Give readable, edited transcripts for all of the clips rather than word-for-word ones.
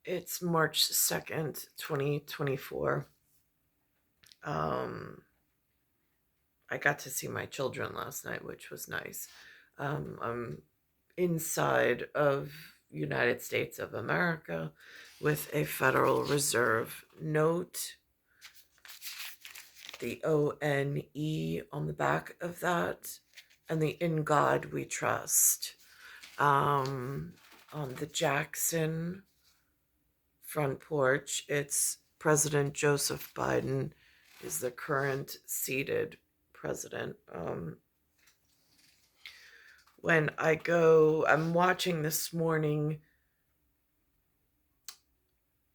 It's March 2nd, 2024. Um, I got to see my children last night, which was nice. I'm inside of United States of America with a Federal Reserve note, the ONE on the back of that, and the In God We Trust. On the Jackson front porch, it's President Joseph Biden is the current seated president. When I'm watching this morning,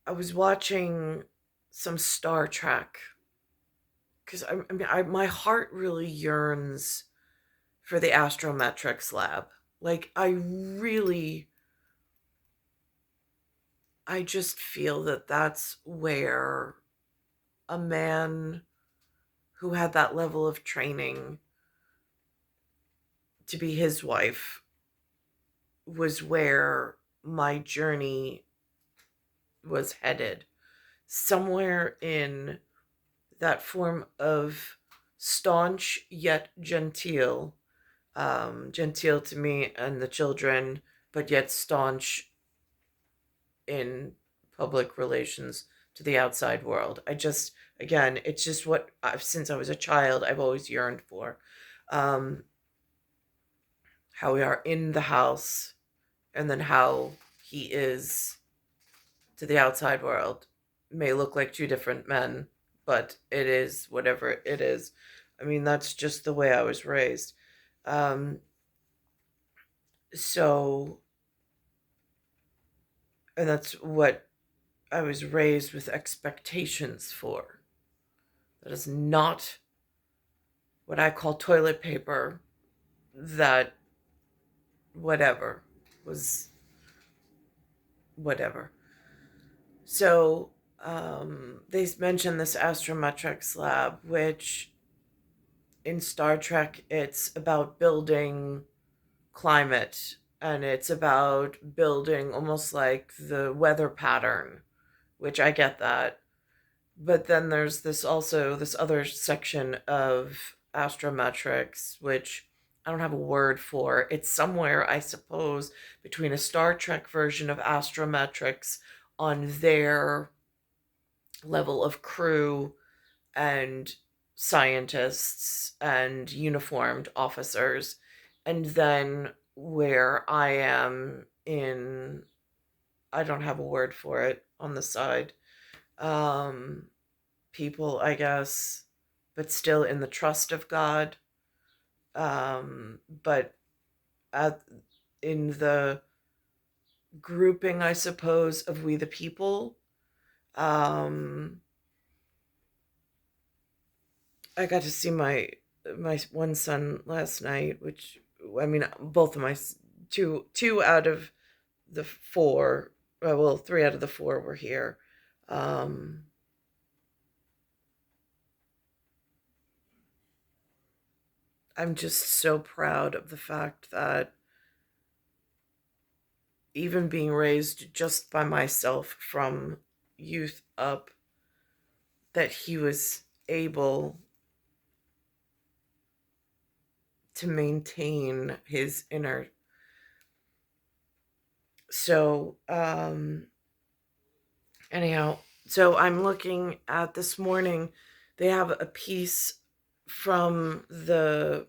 I was watching some Star Trek because my heart really yearns for the Astrometrics lab. Like, I just feel that that's where a man who had that level of training to be his wife was where my journey was headed. Somewhere in that form of staunch yet genteel, genteel to me and the children, but yet staunch in public relations to the outside world. Again, it's just what since I was a child, I've always yearned for. Um, how we are in the house, and then how he is to the outside world may look like two different men, but it is whatever it is. I mean, that's just the way I was raised. Um, so, and that's what I was raised with expectations for. That is not what I call toilet paper, that whatever was whatever. So, they mentioned this Astrometrics lab, which in Star Trek, it's about building climate, and it's about building almost like the weather pattern, which I get that. But then there's this other section of Astrometrics, which I don't have a word for. It's somewhere, I suppose, between a Star Trek version of Astrometrics on their level of crew and scientists and uniformed officers, and then where I am in, I don't have a word for it, on the side. Um, People, I guess, but still in the trust of God. But at, in the grouping, I suppose, of we the people, um, I got to see my one son last night, which, I mean, both of my two out of the four, well, three out of the four were here. Um, I'm just so proud of the fact that even being raised just by myself from youth up, that he was able to maintain his inner. So, anyhow, so I'm looking at this morning, they have a piece from the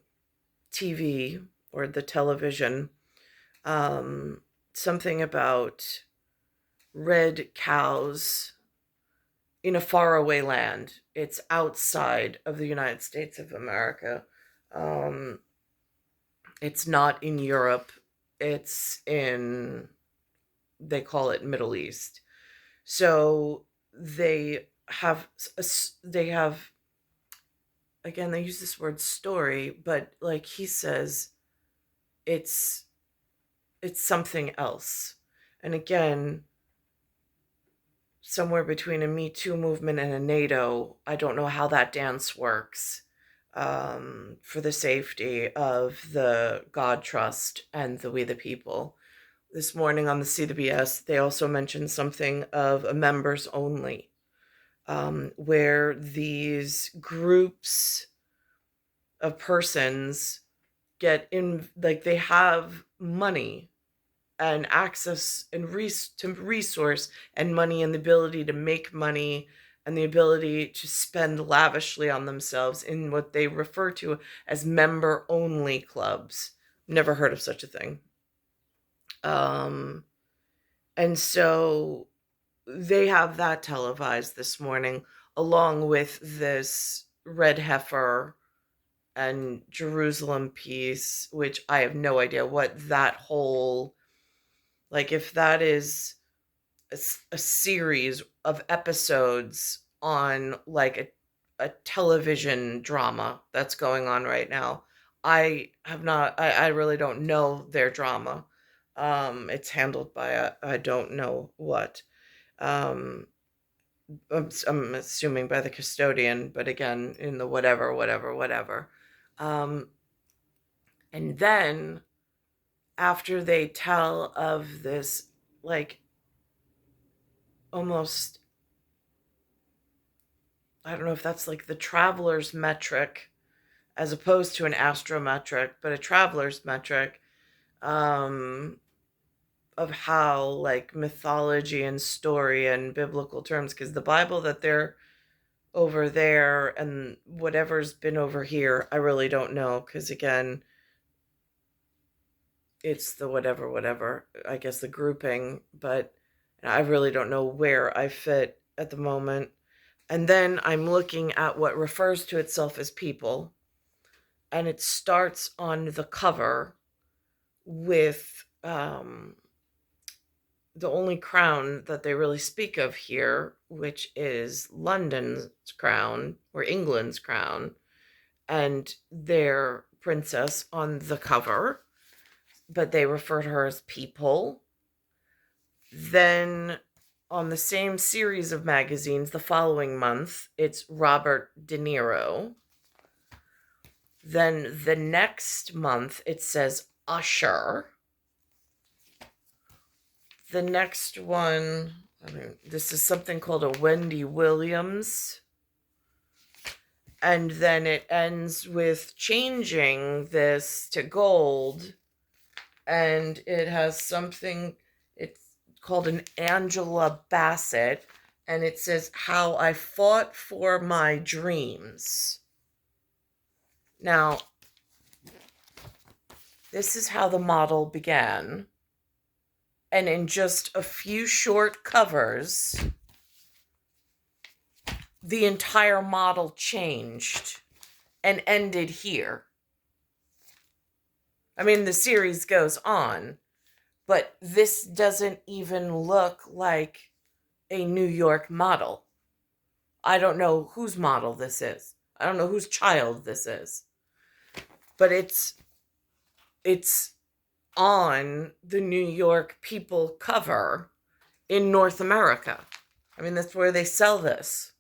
TV or the television, um, something about red cows in a faraway land. It's outside of the United States of America. Um, it's not in Europe. It's in, they call it Middle East. So they have, again, they use this word story, but like he says, it's it's something else. And again, somewhere between a Me Too movement and a NATO, I don't know how that dance works, for the safety of the God trust and the We the People. this morning on the CWS, they also mentioned something of a members only, where these groups of persons get in, like they have money and access and to resource and money and the ability to make money and the ability to spend lavishly on themselves in what they refer to as member only clubs. Never heard of such a thing. Um, and so they have that televised this morning, along with this red heifer and Jerusalem piece, which I have no idea what that whole, like, if that is a series of episodes on like a television drama that's going on right now. I really don't know their drama. It's handled by I don't know what. Um, I'm assuming by the custodian, but again, in the whatever. Um, and then after they tell of this, like, almost, I don't know if that's like the traveler's metric as opposed to an astrometric, but a traveler's metric, um, of how like mythology and story and biblical terms, because the Bible that they're over there and whatever's been over here, I really don't know, because again, it's the whatever, I guess the grouping, but I really don't know where I fit at the moment. And then I'm looking at what refers to itself as people, and it starts on the cover with the only crown that they really speak of here, which is London's crown or England's crown, and their princess on the cover, but they refer to her as people. Then on the same series of magazines the following month, it's Robert De Niro. Then the next month it says Usher. The next one, this is something called a Wendy Williams. And then it ends with changing this to gold. And it has something, it's called an Angela Bassett. And it says, How I Fought for My Dreams. Now, this is how the model began. And in just a few short covers, the entire model changed and ended here. I mean, the series goes on, but this doesn't even look like a New York model. I don't know whose model this is. I don't know whose child this is. But it's on the New York People cover in North America. I mean, that's where they sell this.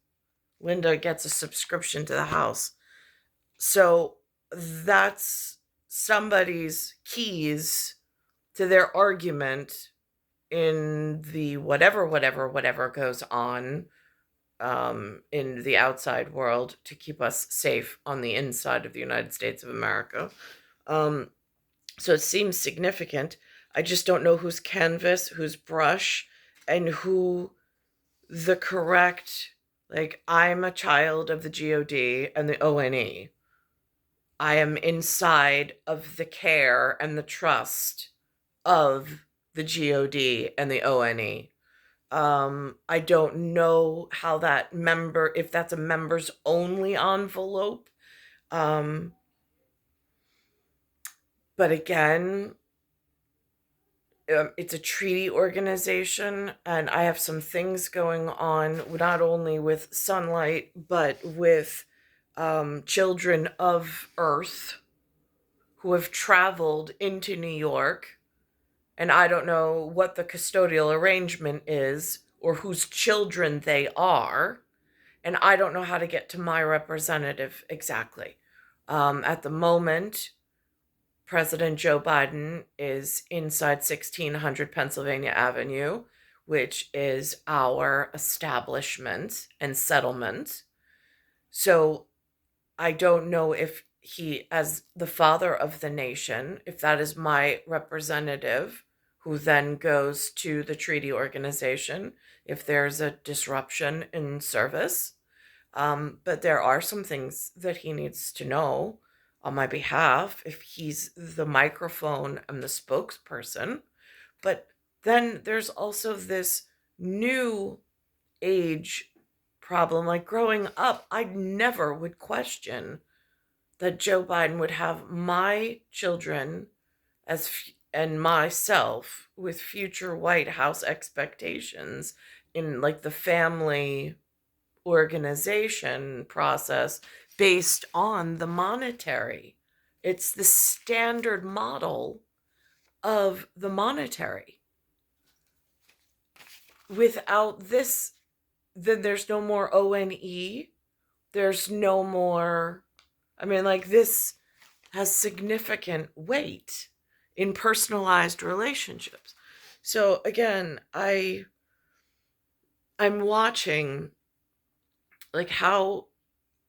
Linda gets a subscription to the house. So that's somebody's keys to their argument in the whatever goes on in the outside world to keep us safe on the inside of the United States of America. So it seems significant. I just don't know whose canvas, whose brush, and who the correct, like, I'm a child of the GOD and the ONE. I am inside of the care and the trust of the GOD and the ONE. I don't know how that if that's a members only envelope. But again, it's a treaty organization, and I have some things going on, not only with Sunlight, but with Children of Earth who have traveled into New York. And I don't know what the custodial arrangement is or whose children they are. And I don't know how to get to my representative exactly. At the moment, President Joe Biden is inside 1600 Pennsylvania Avenue, which is our establishment and settlement. So I don't know if he, as the father of the nation, if that is my representative, who then goes to the treaty organization if there's a disruption in service. But there are some things that he needs to know on my behalf if he's the microphone and the spokesperson. But then there's also this new age problem. Like growing up, I never would question that Joe Biden would have my children and myself with future White House expectations in like the family organization process based on the monetary. It's the standard model of the monetary. Without this, then there's no more ONE. There's no more, I mean, like, this has significant weight in personalized relationships. So again, I'm watching like how,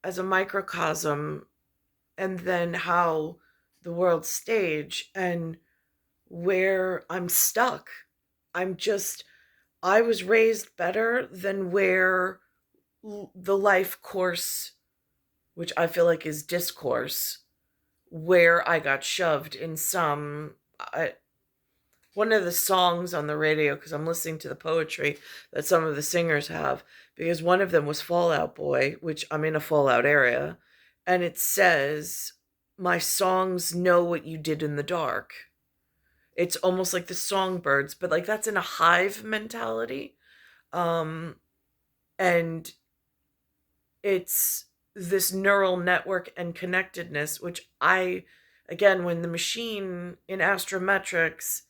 as a microcosm, and then how the world stage, and where I'm stuck. I was raised better than where the life course, which I feel like is discourse, where I got shoved in one of the songs on the radio, because I'm listening to the poetry that some of the singers have, because one of them was Fall Out Boy, which I'm in a fallout area, and it says, "My songs know what you did in the dark." It's almost like the songbirds, but like that's in a hive mentality. Um, and it's this neural network and connectedness, which again, when the machine in Astrometrics,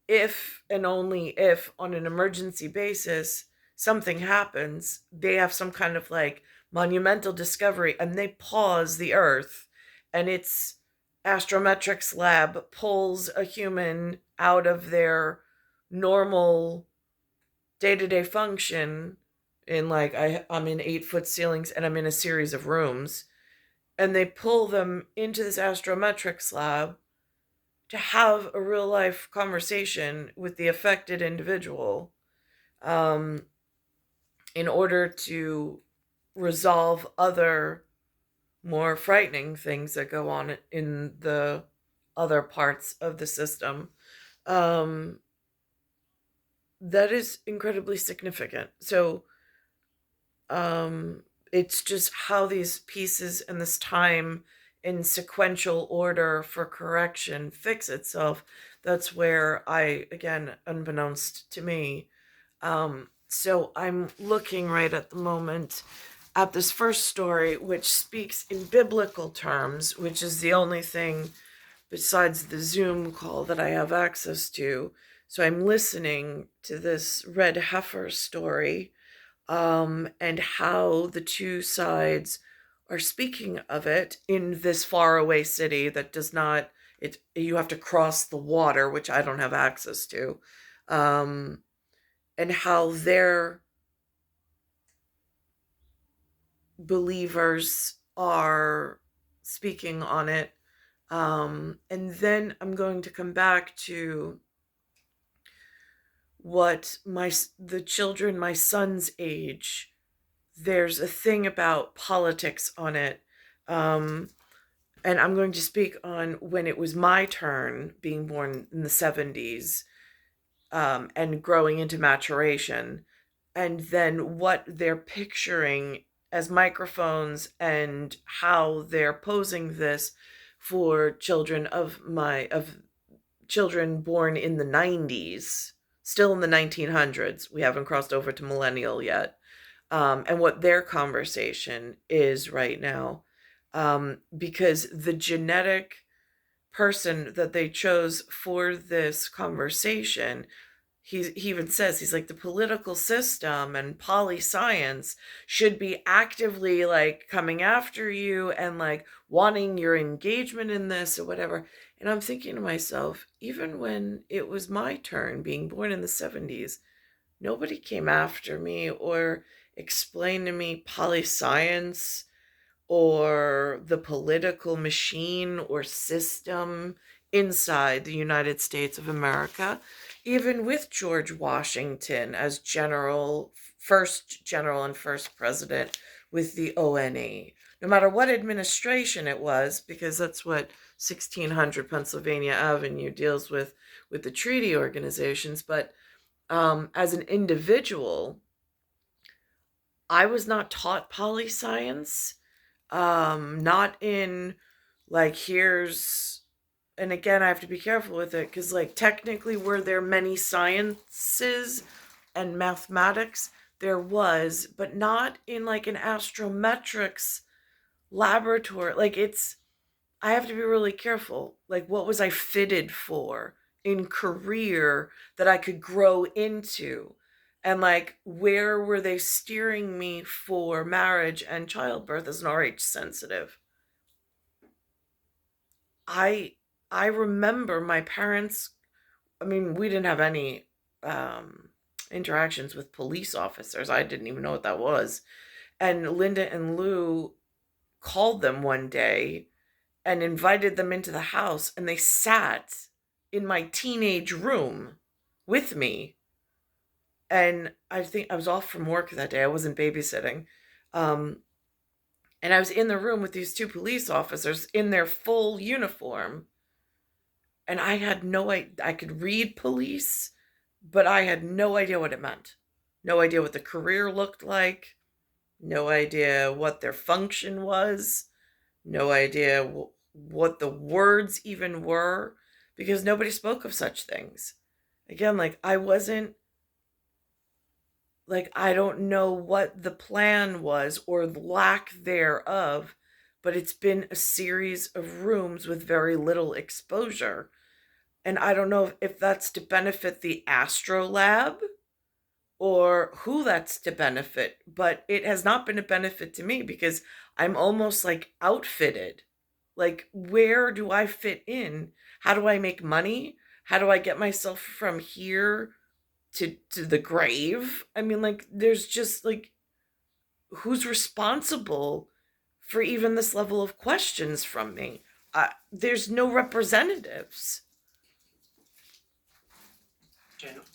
if and only if on an emergency basis something happens, they have some kind of like monumental discovery and they pause the earth, and its Astrometrics lab pulls a human out of their normal day-to-day function in like I'm in 8-foot ceilings and I'm in a series of rooms, and they pull them into this Astrometrics lab to have a real life conversation with the affected individual, um, in order to resolve other more frightening things that go on in the other parts of the system. Um, that is incredibly significant. So it's just how these pieces and this time in sequential order for correction fix itself. That's where again, unbeknownst to me, so I'm looking right at the moment at this first story, which speaks in biblical terms, which is the only thing besides the Zoom call that I have access to. So I'm listening to this red heifer story, and how the two sides are speaking of it in this faraway city that does not, you have to cross the water, which I don't have access to, and how their believers are speaking on it. And then I'm going to come back to what the children my son's age, there's a thing about politics on it. And I'm going to speak on when it was my turn, being born in the 70s, and growing into maturation, and then what they're picturing as microphones and how they're posing this for children of children born in the 90s, still in the 1900s. We haven't crossed over to millennial yet. And what their conversation is right now. Because the genetic person that they chose for this conversation, he even says, he's like, the political system and poli-science should be actively like coming after you and like wanting your engagement in this or whatever. And I'm thinking to myself, even when it was my turn, being born in the 70s, nobody came after me or explained to me poli science or the political machine or system inside the United States of America, even with George Washington as first general and first president with the ONE. No matter what administration it was, because that's what 1600 Pennsylvania Avenue deals with the treaty organizations. But as an individual, I was not taught poli science, not in like here's, and again I have to be careful with it because like technically were there many sciences and mathematics? There was, but not in like an astrometrics laboratory. Like it's, I have to be really careful. Like, what was I fitted for in career that I could grow into? And like, where were they steering me for marriage and childbirth as an RH sensitive? I I remember my parents. I mean, we didn't have any um, interactions with police officers. I didn't even know what that was. And Linda and Lou called them one day and invited them into the house, and they sat in my teenage room with me. And I think I was off from work that day. I wasn't babysitting. Um, and I was in the room with these two police officers in their full uniform. And I had no idea. I could read police, but I had no idea what it meant. No idea what the career looked like. No idea what their function was. No idea what the words even were, because nobody spoke of such things. Again, like I wasn't, like I don't know what the plan was or lack thereof, but it's been a series of rooms with very little exposure. And I don't know if that's to benefit the Astro Lab or who that's to benefit, but it has not been a benefit to me because I'm almost like outfitted. Like, where do I fit in? How do I make money? How do I get myself from here to the grave? I mean, like, there's just like, who's responsible for even this level of questions from me? There's no representatives.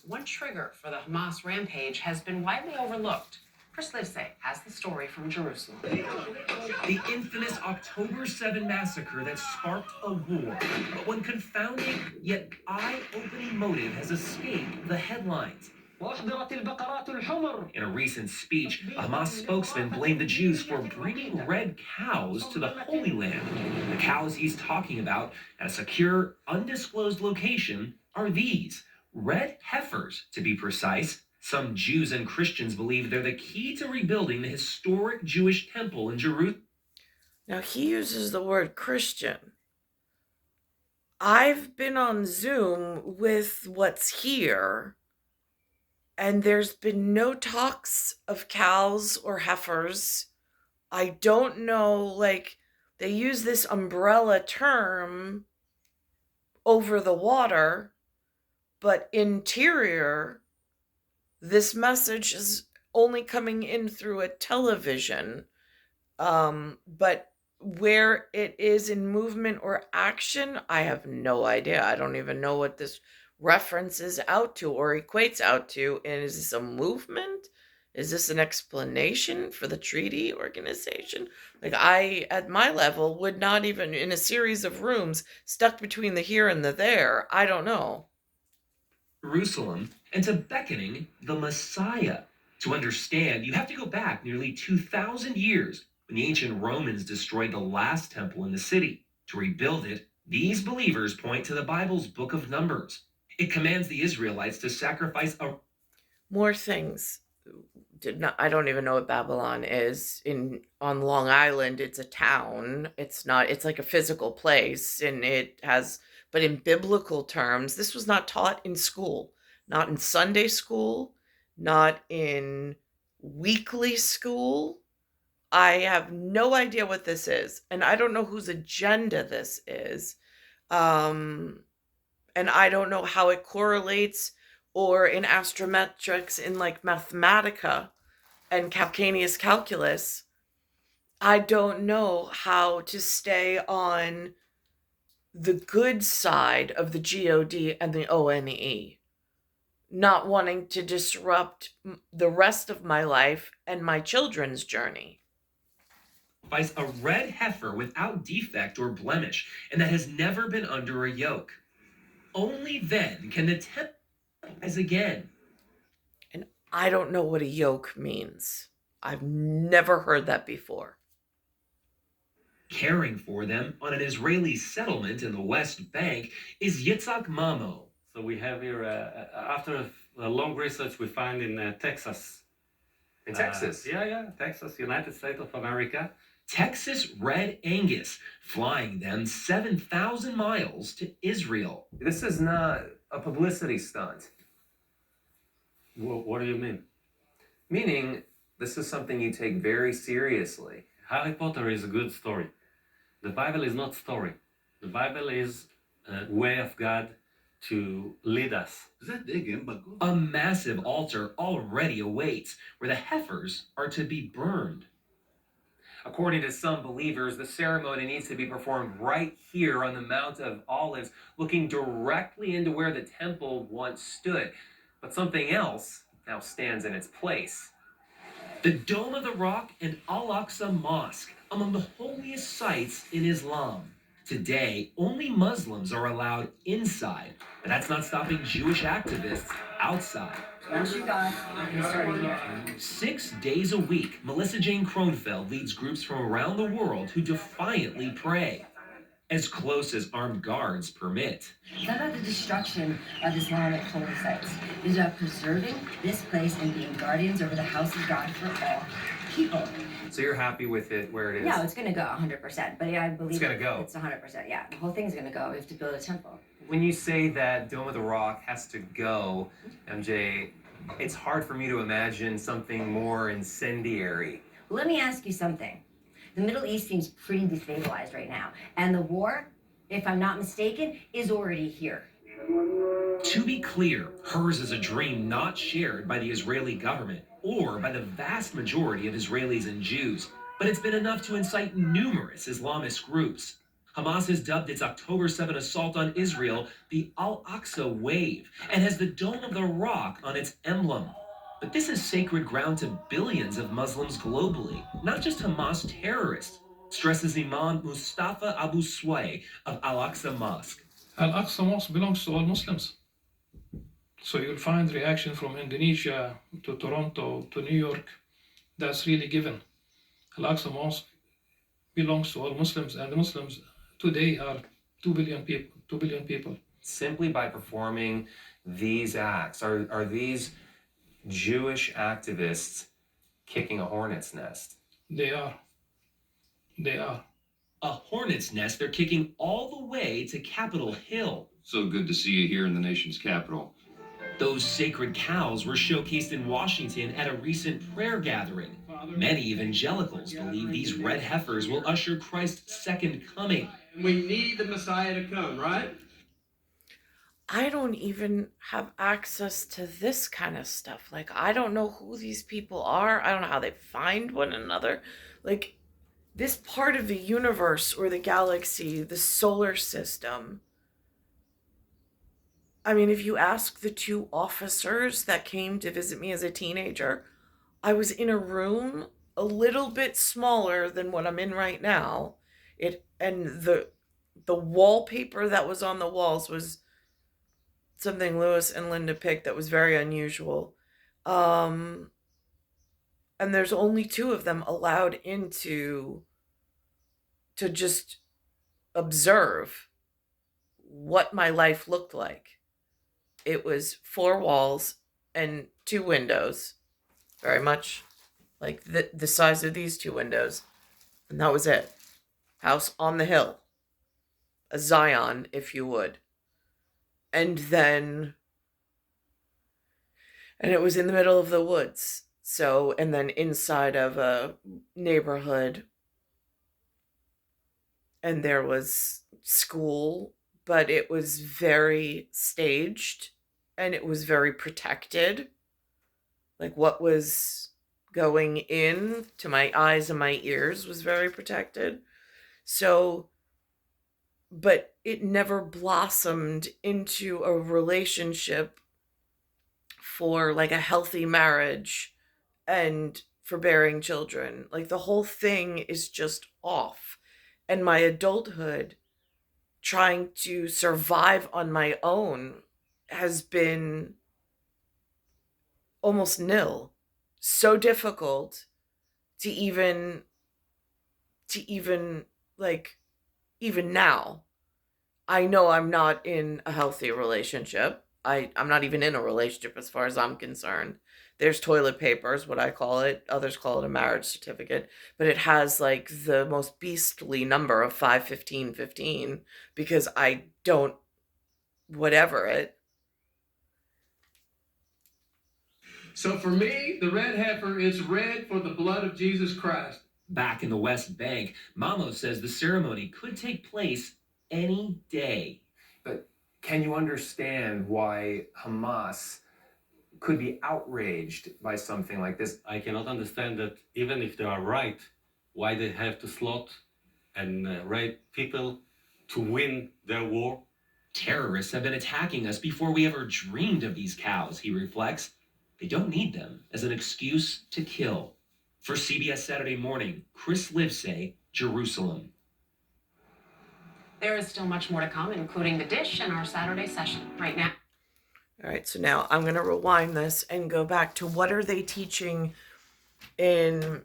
One trigger for the Hamas rampage has been widely overlooked. Chris Livesay has the story from Jerusalem. The infamous October 7 massacre that sparked a war. But one confounding yet eye-opening motive has escaped the headlines. In a recent speech, a Hamas spokesman blamed the Jews for bringing red cows to the Holy Land. The cows he's talking about at a secure, undisclosed location are these. Red heifers, to be precise. Some Jews and Christians believe they're the key to rebuilding the historic Jewish temple in Jerusalem. Now, he uses the word Christian. I've been on Zoom with what's here, and there's been no talks of cows or heifers. I don't know, like, they use this umbrella term over the water, but interior, this message is only coming in through a television. But where it is in movement or action, I have no idea. I don't even know what this references out to or equates out to. And is this a movement? Is this an explanation for the treaty organization? Like, I, at my level, would not even, in a series of rooms stuck between the here and the there, I don't know. Jerusalem and to beckoning the Messiah. To understand, you have to go back nearly 2,000 years when the ancient Romans destroyed the last temple in the city. To rebuild it, these believers point to the Bible's book of Numbers. It commands the Israelites to sacrifice a More things. I don't even know what Babylon is. In on Long Island, it's a town. It's not, it's like a physical place, and it has, but in biblical terms, this was not taught in school, not in Sunday school, not in weekly school. I have no idea what this is, and I don't know whose agenda this is. Um, and I don't know how it correlates, or in astrometrics in like Mathematica and Capcanius calculus, I don't know how to stay on the good side of the God and the ONE, not wanting to disrupt the rest of my life and my children's journey. A red heifer without defect or blemish, and that has never been under a yoke. Only then can the temple rise again. And I don't know what a yoke means. I've never heard that before. Caring for them on an Israeli settlement in the West Bank is Yitzhak Mamo. So we have here, after a long research, we find in Texas. In Texas? Yeah, Texas, United States of America. Texas Red Angus, flying them 7,000 miles to Israel. This is not a publicity stunt. What do you mean? Meaning, this is something you take very seriously. Harry Potter is a good story. The Bible is not story. The Bible is a way of God to lead us. A massive altar already awaits, where the heifers are to be burned. According to some believers, the ceremony needs to be performed right here on the Mount of Olives, looking directly into where the temple once stood. But something else now stands in its place. The Dome of the Rock and Al-Aqsa Mosque, among the holiest sites in Islam. Today, only Muslims are allowed inside, but that's not stopping Jewish activists outside. Once you got, you can start here. 6 days a week, Melissa Jane Kronfeld leads groups from around the world who defiantly pray, as close as armed guards permit. It's not about the destruction of Islamic holy sites. It's about preserving this place and being guardians over the house of God for all people. So you're happy with it where it is? No, it's going to go 100%. But yeah, I believe It's gonna go. It's 100%. Yeah, the whole thing's going to go. We have to build a temple. When you say that Dome of the Rock has to go, MJ, it's hard for me to imagine something more incendiary. Well, let me ask you something. The Middle East seems pretty destabilized right now. And the war, if I'm not mistaken, is already here. To be clear, hers is a dream not shared by the Israeli government or by the vast majority of Israelis and Jews, but it's been enough to incite numerous Islamist groups. Hamas has dubbed its October 7 assault on Israel the Al-Aqsa Wave and has the Dome of the Rock on its emblem. But this is sacred ground to billions of Muslims globally, not just Hamas terrorists, stresses Imam Mustafa Abu Sway of Al-Aqsa Mosque. Al-Aqsa Mosque belongs to all Muslims. So you'll find reaction from Indonesia to Toronto to New York. That's really given. Al-Aqsa Mosque belongs to all Muslims, and the Muslims today are 2 billion people. 2 billion people. Simply by performing these acts, are these Jewish activists kicking a hornet's nest? They are. A hornet's nest they're kicking all the way to Capitol Hill. So good to see you here in the nation's capital. Those sacred cows were showcased in Washington at a recent prayer gathering. Many evangelicals believe these red heifers will usher Christ's second coming. We need the Messiah to come, right? I don't even have access to this kind of stuff. Like, I don't know who these people are. I don't know how they find one another. Like, this part of the universe or the galaxy, the solar system. I mean, if you ask the 2 officers that came to visit me as a teenager, I was in a room a little bit smaller than what I'm in right now. And the wallpaper that was on the walls was something Lewis and Linda picked that was very unusual. And there's only 2 of them allowed into to just observe what my life looked like. It was 4 walls and 2 windows, very much like the size of these 2 windows. And that was it. House on the hill. A Zion, if you would. And it was in the middle of the woods. So, and then inside of a neighborhood. And there was school but it was very staged and it was very protected. Like what was going in to my eyes and my ears was very protected. So, but it never blossomed into a relationship for like a healthy marriage and for bearing children. Like the whole thing is just off. And my adulthood, trying to survive on my own, has been almost nil. So difficult to even like even now. I know I'm not in a healthy relationship. I'm not even in a relationship as far as I'm concerned. There's toilet papers, what I call it. Others call it a marriage certificate. But it has like the most beastly number of 51515 because I don't whatever it. So for me, the red heifer is red for the blood of Jesus Christ. Back in the West Bank, Mamo says the ceremony could take place any day. But can you understand why Hamas could be outraged by something like this? I cannot understand that even if they are right, why they have to slaughter and rape people to win their war. Terrorists have been attacking us before we ever dreamed of these cows, he reflects. They don't need them as an excuse to kill. For CBS Saturday Morning, Chris Livesay, Jerusalem. There is still much more to come, including the dish in our Saturday session right now. All right, so now I'm going to rewind this and go back to what are they teaching in,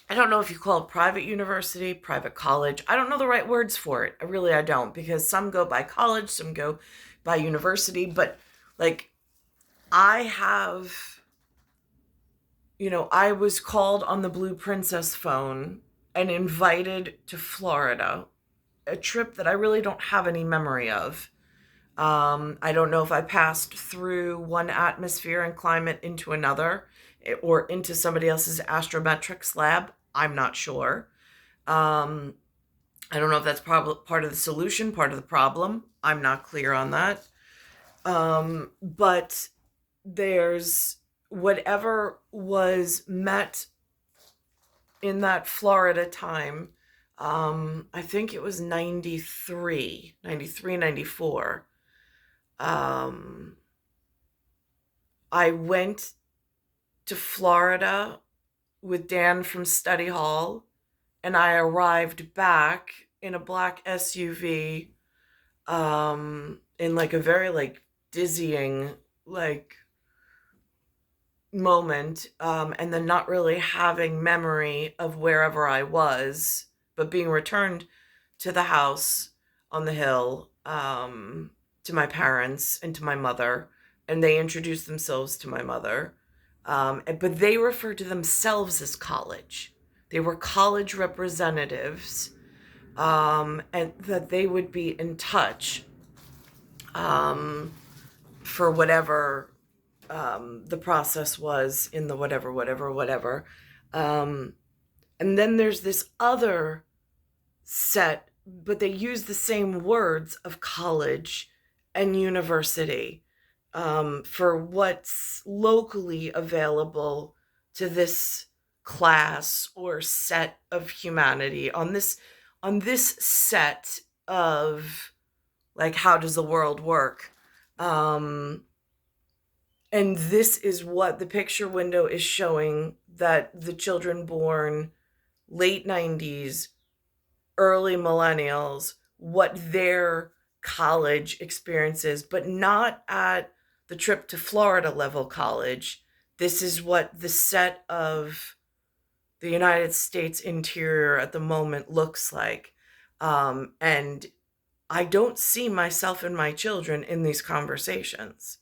I don't know if you call it private university, private college. I don't know the right words for it. I don't, because some go by college, some go by university. But like I have, I was called on the Blue Princess phone and invited to Florida, a trip that I really don't have any memory of. I don't know if I passed through one atmosphere and climate into another or into somebody else's Astrometrics lab. I'm not sure. I don't know if that's part of the solution, part of the problem. I'm not clear on that. But there's whatever was met in that Florida time. I think it was 93, 94. I went to Florida with Dan from study hall, and I arrived back in a black SUV, in like a very like dizzying like moment, and then not really having memory of wherever I was, but being returned to the house on the hill, to my parents and to my mother, and they introduced themselves to my mother. But they referred to themselves as college. They were college representatives, and that they would be in touch, for whatever the process was in the whatever. And then there's this other set, but they use the same words of college and university, for what's locally available to this class or set of humanity on this set of like, how does the world work? And this is what the picture window is showing, that the children born late 90s, early millennials, what their college experience is, but not at the trip to Florida level college. This is what the set of the United States interior at the moment looks like. And I don't see myself and my children in these conversations.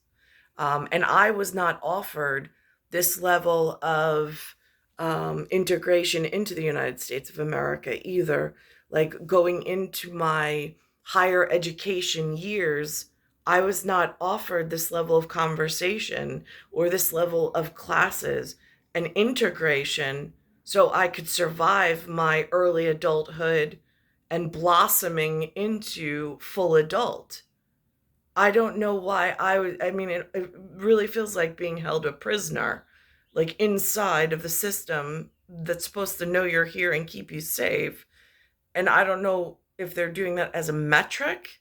And I was not offered this level of integration into the United States of America either. Like going into my higher education years, I was not offered this level of conversation or this level of classes and integration so I could survive my early adulthood and blossoming into full adult. I don't know why I mean, it really feels like being held a prisoner, like inside of the system that's supposed to know you're here and keep you safe. And I don't know if they're doing that as a metric.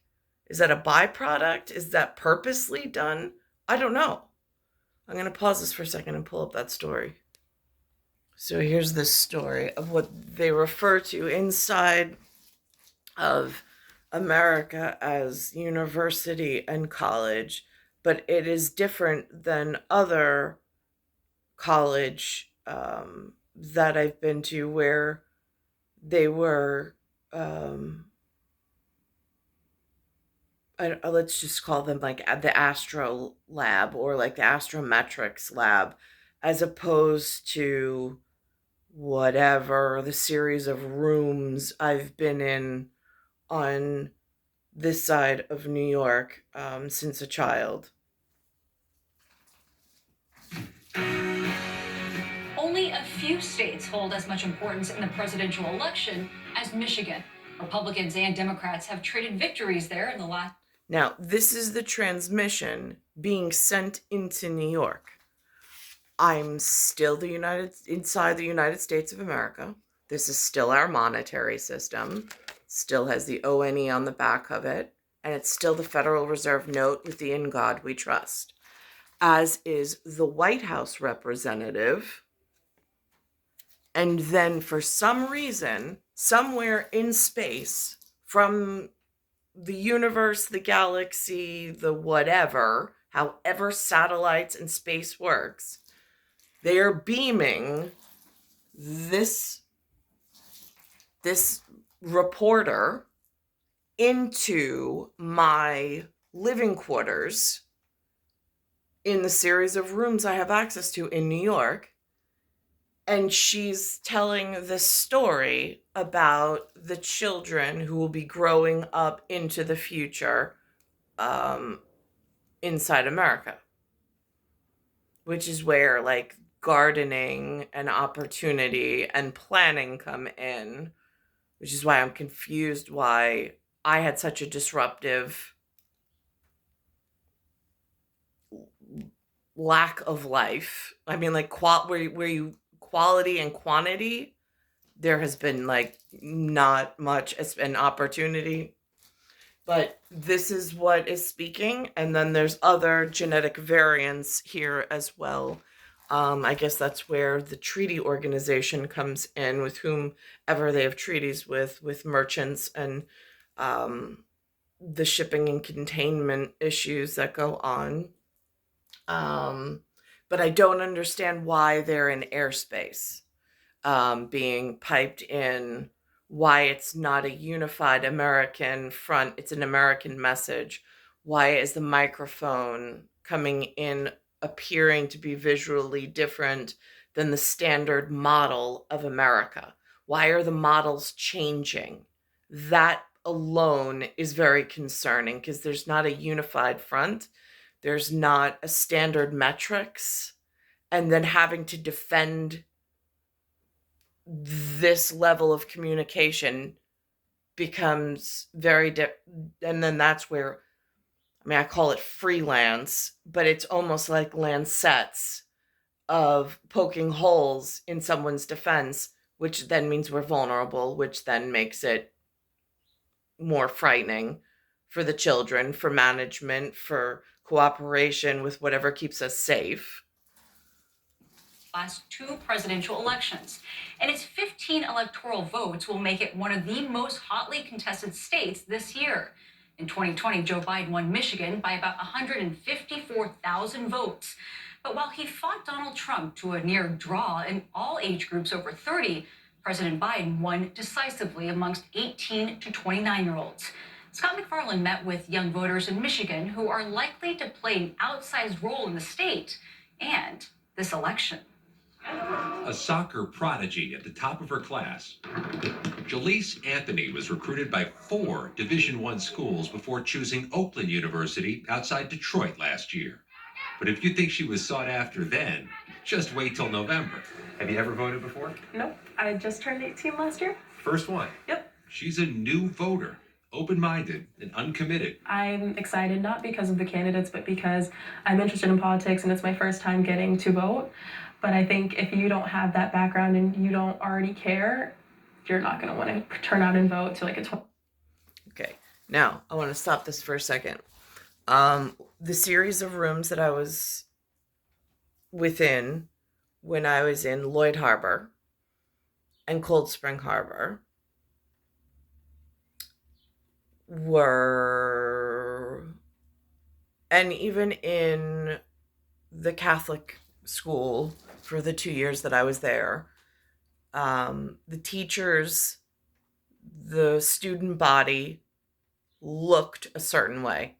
Is that a byproduct? Is that purposely done? I don't know. I'm going to pause this for a second and pull up that story. So here's the story of what they refer to inside of America as university and college, but it is different than other college that I've been to where they were, let's just call them like the Astro Lab or like the Astrometrics Lab, as opposed to whatever the series of rooms I've been in on this side of New York since a child. Only a few states hold as much importance in the presidential election as Michigan. Republicans and Democrats have traded victories there in the last. Now, this is the transmission being sent into New York. I'm still inside the United States of America. This is still our monetary system. Still has the ONE on the back of it. And it's still the Federal Reserve note with the "In God We Trust." As is the White House representative. And then for some reason, somewhere in space, from the universe, the galaxy, the whatever, however satellites and space works, they are beaming this reporter into my living quarters in the series of rooms I have access to in New York. And she's telling this story about the children who will be growing up into the future inside America, which is where like gardening and opportunity and planning come in, which is why I'm confused why I had such a disruptive lack of life. I mean, like where you quality and quantity, there has been like not much. It's an opportunity, but this is what is speaking. And then there's other genetic variants here as well. I guess that's where the treaty organization comes in, with whomever they have treaties with merchants and the shipping and containment issues that go on. But I don't understand why they're in airspace being piped in, why it's not a unified American front, it's an American message. Why is the microphone coming in appearing to be visually different than the standard model of America? Why are the models changing? That alone is very concerning because there's not a unified front. There's not a standard metrics. And then having to defend this level of communication becomes very and then that's where, I mean, I call it freelance, but it's almost like Lancets of poking holes in someone's defense, which then means we're vulnerable, which then makes it more frightening for the children, for management, for cooperation with whatever keeps us safe. Last two presidential elections, and its 15 electoral votes will make it one of the most hotly contested states this year. In 2020, Joe Biden won Michigan by about 154,000 votes. But while he fought Donald Trump to a near draw in all age groups over 30, President Biden won decisively amongst 18 to 29-year-olds. Scott McFarland met with young voters in Michigan who are likely to play an outsized role in the state and this election. A soccer prodigy at the top of her class, Jaleese Anthony was recruited by 4 Division I schools before choosing Oakland University outside Detroit last year. But if you think she was sought after then, just wait till November. Have you ever voted before? Nope, I just turned 18 last year. First one? Yep. She's a new voter, open-minded and uncommitted. I'm excited not because of the candidates, but because I'm interested in politics and it's my first time getting to vote. But I think if you don't have that background and you don't already care, you're not going to want to turn out and vote to like a 12. Okay, now I want to stop this for a second. The series of rooms that I was within when I was in Lloyd Harbor and Cold Spring Harbor were, and even in the Catholic school for the 2 years that I was there, the teachers, the student body looked a certain way,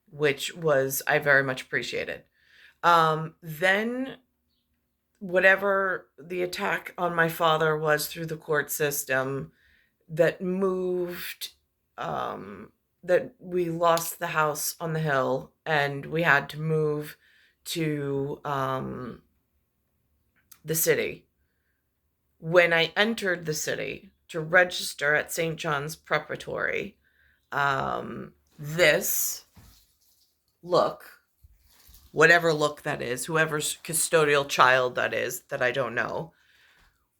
which was, I very much appreciated. Then whatever the attack on my father was through the court system that moved, that we lost the house on the hill and we had to move to the city. When I entered the city to register at St. John's Preparatory, this look, whatever look that is, whoever's custodial child that is, that I don't know,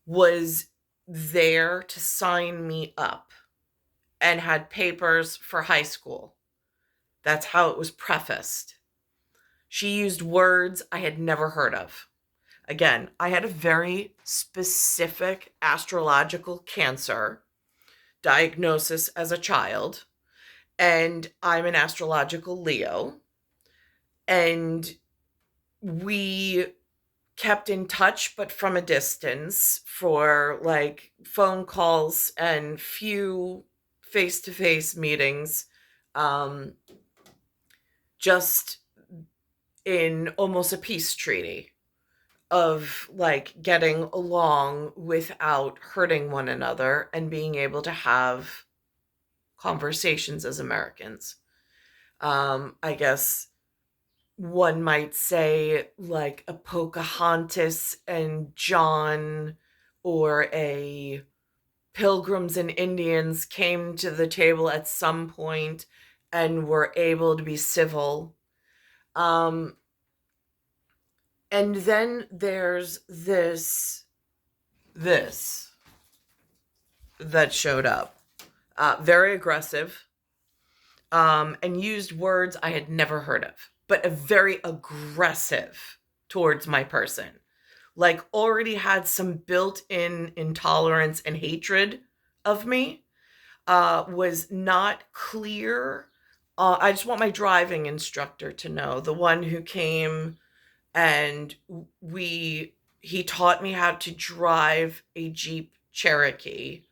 was there to sign me up and had papers for high school. That's how it was prefaced. She used words I had never heard of. Again, I had a very specific astrological cancer diagnosis as a child, and I'm an astrological Leo. And we kept in touch, but from a distance, for like phone calls and few face-to-face meetings, just in almost a peace treaty of like getting along without hurting one another and being able to have conversations as Americans. I guess one might say like a Pocahontas and John, or a Pilgrims and Indians came to the table at some point and were able to be civil. And then there's this that showed up, very aggressive, and used words I had never heard of, but a very aggressive towards my person. Like already had some built-in intolerance and hatred of me, was not clear. I just want my driving instructor to know, the one who came and he taught me how to drive a Jeep Cherokee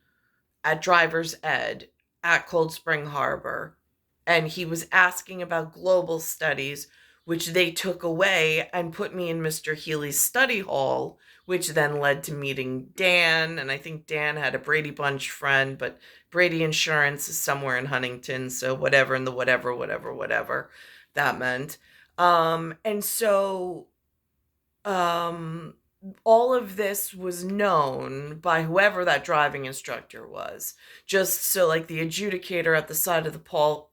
at driver's ed at Cold Spring Harbor. And he was asking about global studies, which they took away and put me in Mr. Healy's study hall, which then led to meeting Dan. And I think Dan had a Brady Bunch friend, but Brady Insurance is somewhere in Huntington. So whatever, in the whatever that meant. And so all of this was known by whoever that driving instructor was. Just so like the adjudicator at the side of the pool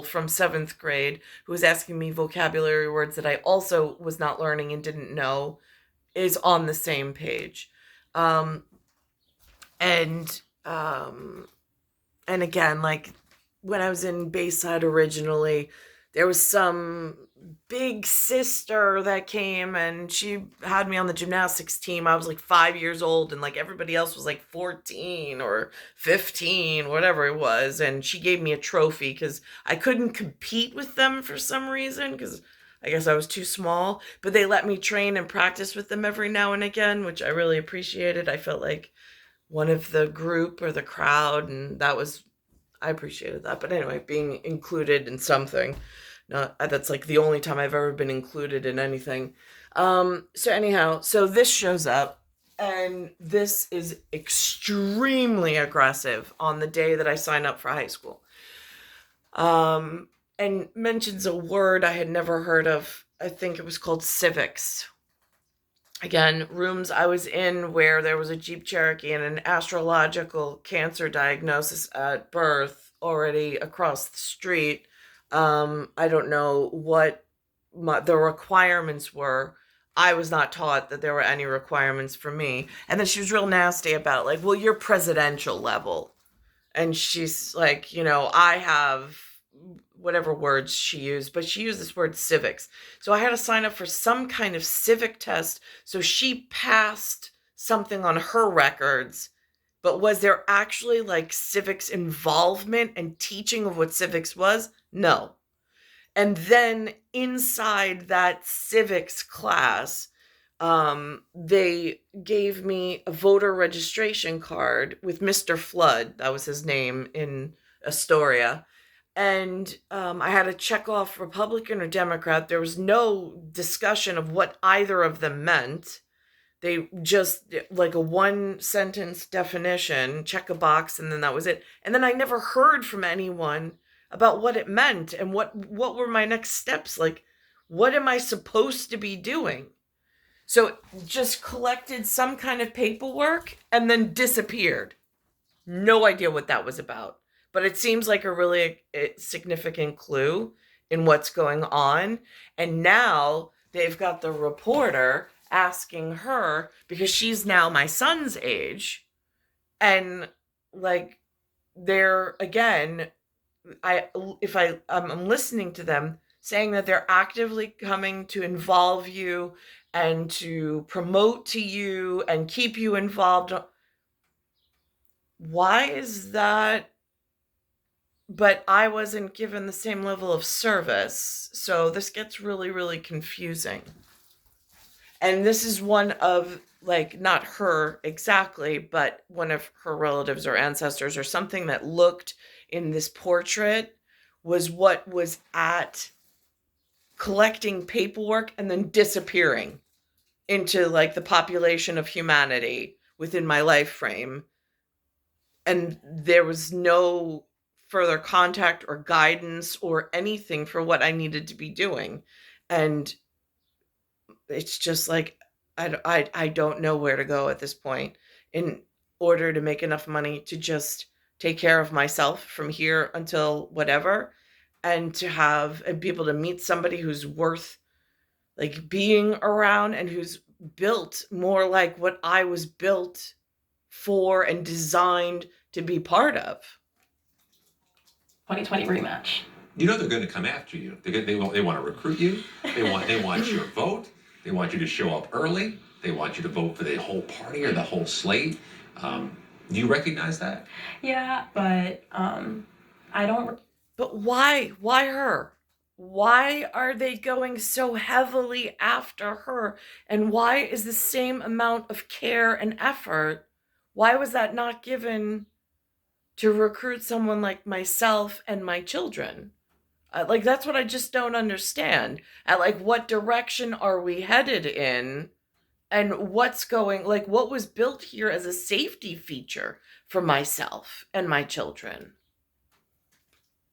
from 7th grade, who was asking me vocabulary words that I also was not learning and didn't know, is on the same page. And again, like when I was in Bayside originally, there was some big sister that came and she had me on the gymnastics team. I was like 5 years old and like everybody else was like 14 or 15, whatever it was. And she gave me a trophy because I couldn't compete with them for some reason, because I guess I was too small. But they let me train and practice with them every now and again, which I really appreciated. I felt like one of the group or the crowd, and I appreciated that. But anyway, being included in something, that's like the only time I've ever been included in anything. So this shows up, and this is extremely aggressive on the day that I sign up for high school. And mentions a word I had never heard of. I think it was called civics. again, rooms I was in where there was a Jeep Cherokee and an astrological cancer diagnosis at birth already across the street. I don't know what the requirements were. I was not taught that there were any requirements for me. And then she was real nasty about, like, well, you're presidential level. And she's like, I have whatever words she used, but she used this word civics. So I had to sign up for some kind of civic test. So she passed something on her records, but was there actually like civics involvement and teaching of what civics was? No. And then inside that civics class, they gave me a voter registration card with Mr. Flood. That was his name in Astoria. And I had to check off Republican or Democrat. There was no discussion of what either of them meant. They just, like a one sentence definition, check a box, and then that was it. And then I never heard from anyone about what it meant and what were my next steps. Like, what am I supposed to be doing? So just collected some kind of paperwork and then disappeared. No idea what that was about. But it seems like a really significant clue in what's going on. And now they've got the reporter asking her, because she's now my son's age. And like, they're, again, I'm listening to them saying that they're actively coming to involve you and to promote to you and keep you involved. Why is that? But I wasn't given the same level of service. So this gets really, really confusing. And this is one of, like, not her exactly, but one of her relatives or ancestors or something that looked in this portrait was what was at collecting paperwork and then disappearing into, like, the population of humanity within my life frame. And there was no further contact or guidance or anything for what I needed to be doing. And it's just like, I don't know where to go at this point in order to make enough money to just take care of myself from here until whatever, and to be able to meet somebody who's worth, like, being around and who's built more like what I was built for and designed to be part of. 2020 rematch. You know they're going to come after you. They want to recruit you. They want your vote. They want you to show up early. They want you to vote for the whole party or the whole slate. Do you recognize that? Yeah, but I don't. But why? Why her? Why are they going so heavily after her? And why is the same amount of care and effort? Why was that not given to recruit someone like myself and my children? Like, that's what I just don't understand. At, like, what direction are we headed in? And what's going, like, what was built here as a safety feature for myself and my children?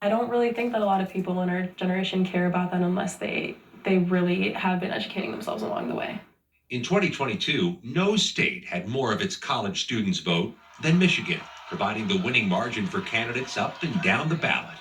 I don't really think that a lot of people in our generation care about that unless they really have been educating themselves along the way. In 2022, no state had more of its college students vote than Michigan, providing the winning margin for candidates up and down the ballot.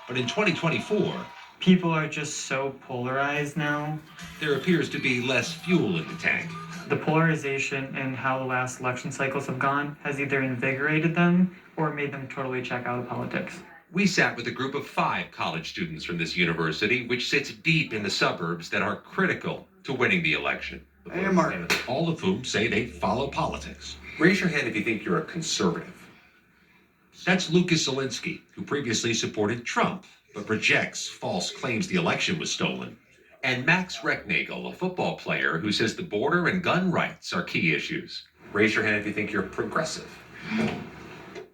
But in 2024, people are just so polarized now. There appears to be less fuel in the tank. The polarization and how the last election cycles have gone has either invigorated them or made them totally check out of politics. We sat with a group of 5 college students from this university, which sits deep in the suburbs that are critical to winning the election. Hey, Mark. All of whom say they follow politics. Raise your hand if you think you're a conservative. That's Lucas Zelinsky, who previously supported Trump, but rejects false claims the election was stolen. And Max Recknagel, a football player who says the border and gun rights are key issues. Raise your hand if you think you're progressive.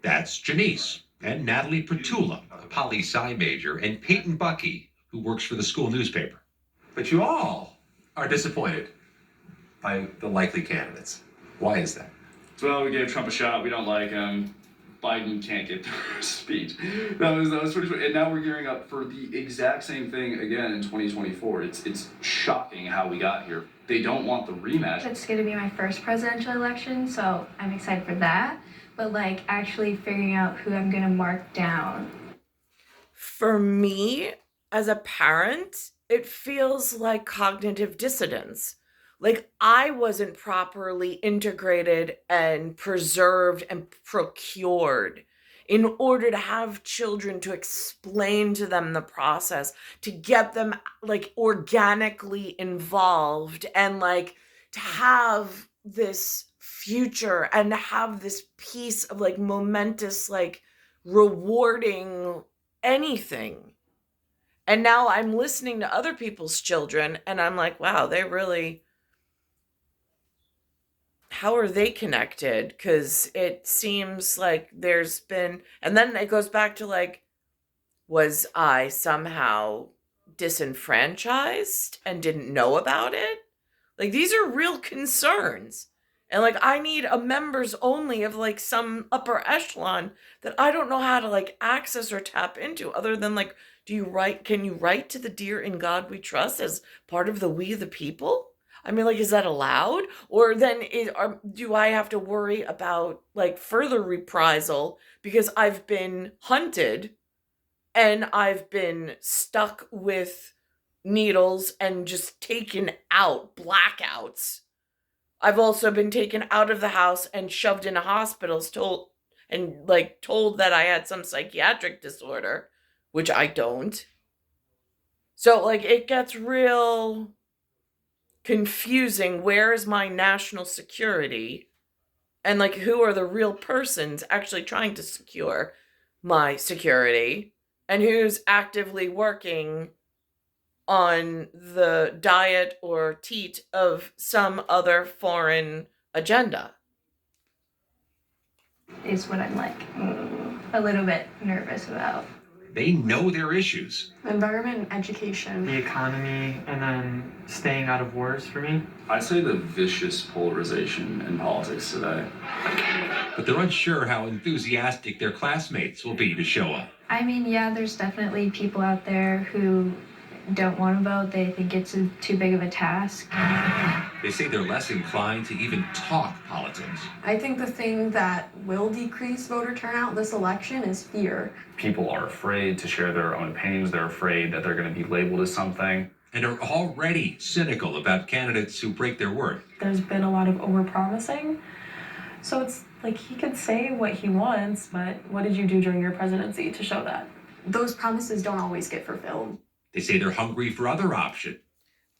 That's Janice and Natalie Petula, a poli-sci major, and Peyton Bucky, who works for the school newspaper. But you all are disappointed by the likely candidates. Why is that? Well, we gave Trump a shot. We don't like him. Biden can't get through his speech. That was pretty funny. And now we're gearing up for the exact same thing again in 2024. It's shocking how we got here. They don't want the rematch. It's going to be my first presidential election, so I'm excited for that. But like actually figuring out who I'm going to mark down. For me, as a parent, it feels like cognitive dissonance. Like I wasn't properly integrated and preserved and procured in order to have children, to explain to them the process, to get them like organically involved, and like to have this future and to have this piece of like momentous, like rewarding anything. And now I'm listening to other people's children and I'm like, wow, they really, how are they connected? Because it seems like there's been, and then it goes back to like, was I somehow disenfranchised and didn't know about it? Like, these are real concerns. And like, I need a members only of like some upper echelon that I don't know how to like access or tap into, other than like, can you write to the Dear in God We Trust as part of the We the People? I mean, like, is that allowed? Or then do I have to worry about like further reprisal because I've been hunted and I've been stuck with needles and just taken out, blackouts. I've also been taken out of the house and shoved into hospitals, told that I had some psychiatric disorder, which I don't. So like it gets real confusing. Where is my national security? And like, who are the real persons actually trying to secure my security? And who's actively working on the diet or teat of some other foreign agenda? Is what I'm like a little bit nervous about. They know their issues. Environment and education. The economy, and then staying out of wars for me. I'd say the vicious polarization in politics today. But they're unsure how enthusiastic their classmates will be to show up. I mean, yeah, there's definitely people out there who don't want to vote. They think it's too big of a task. They say they're less inclined to even talk politics. I think the thing that will decrease voter turnout this election is fear. People are afraid to share their own opinions. They're afraid that they're going to be labeled as something. And are already cynical about candidates who break their word. There's been a lot of overpromising. So it's like he could say what he wants, but what did you do during your presidency to show that? Those promises don't always get fulfilled. They say they're hungry for other options.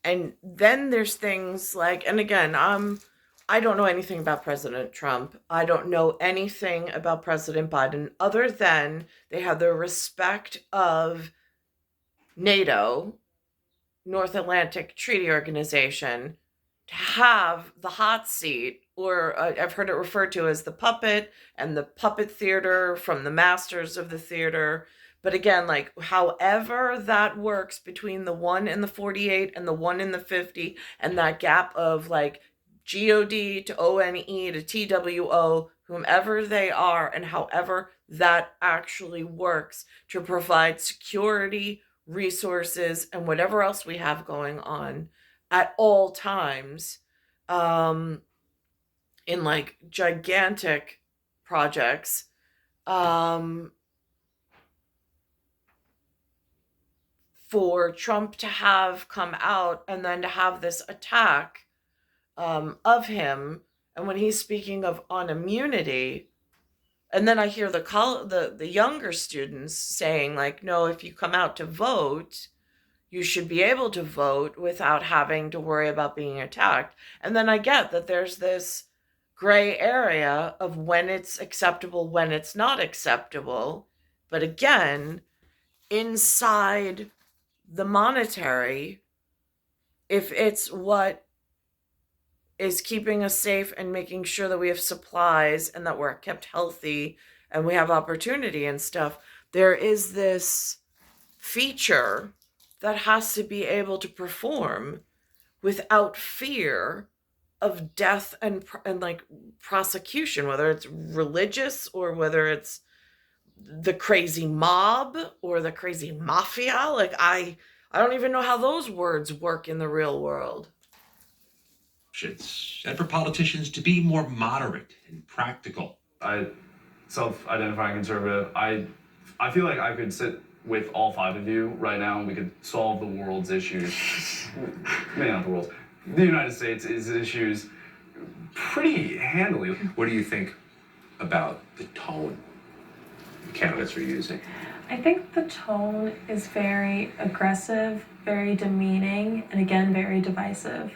And then there's things like, and again, I don't know anything about President Trump. I don't know anything about President Biden other than they have the respect of NATO, North Atlantic Treaty Organization, to have the hot seat, or I've heard it referred to as the puppet and the puppet theater from the masters of the theater. But again, like, however that works between the 1 in the 48 and the 1 in the 50, and that gap of like God to ONE to TWO, whomever they are, and however that actually works to provide security, resources, and whatever else we have going on at all times, in like gigantic projects, for Trump to have come out and then to have this attack of him, and when he's speaking of on immunity, and then I hear the younger students saying like, no, if you come out to vote, you should be able to vote without having to worry about being attacked. And then I get that there's this gray area of when it's acceptable, when it's not acceptable. But again, inside the monetary, if it's what is keeping us safe and making sure that we have supplies and that we're kept healthy and we have opportunity and stuff, there is this feature that has to be able to perform without fear of death and like prosecution, whether it's religious or whether it's the crazy mob or the crazy mafia. Like I don't even know how those words work in the real world. And for politicians to be more moderate and practical. I self-identify conservative. I feel like I could sit with all 5 of you right now and we could solve the world's issues. Maybe not the world's. The United States' issues pretty handily. What do you think about the tone the candidates are using? I think the tone is very aggressive, very demeaning, and again, very divisive.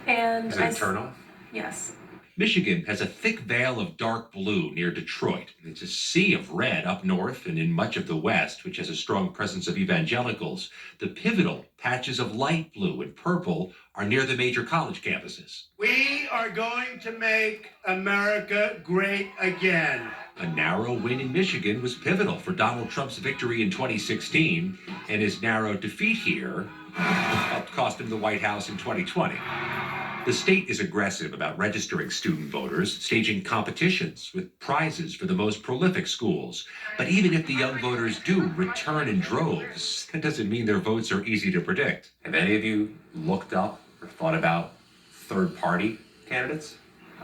And Is it a turnoff? Yes. Michigan has a thick veil of dark blue near Detroit. It's a sea of red up north and in much of the West, which has a strong presence of evangelicals. The pivotal patches of light blue and purple are near the major college campuses. We are going to make America great again. A narrow win in Michigan was pivotal for Donald Trump's victory in 2016, and his narrow defeat here helped cost him the White House in 2020. The state is aggressive about registering student voters, staging competitions with prizes for the most prolific schools. But even if the young voters do return in droves, that doesn't mean their votes are easy to predict. Have any of you looked up or thought about third-party candidates?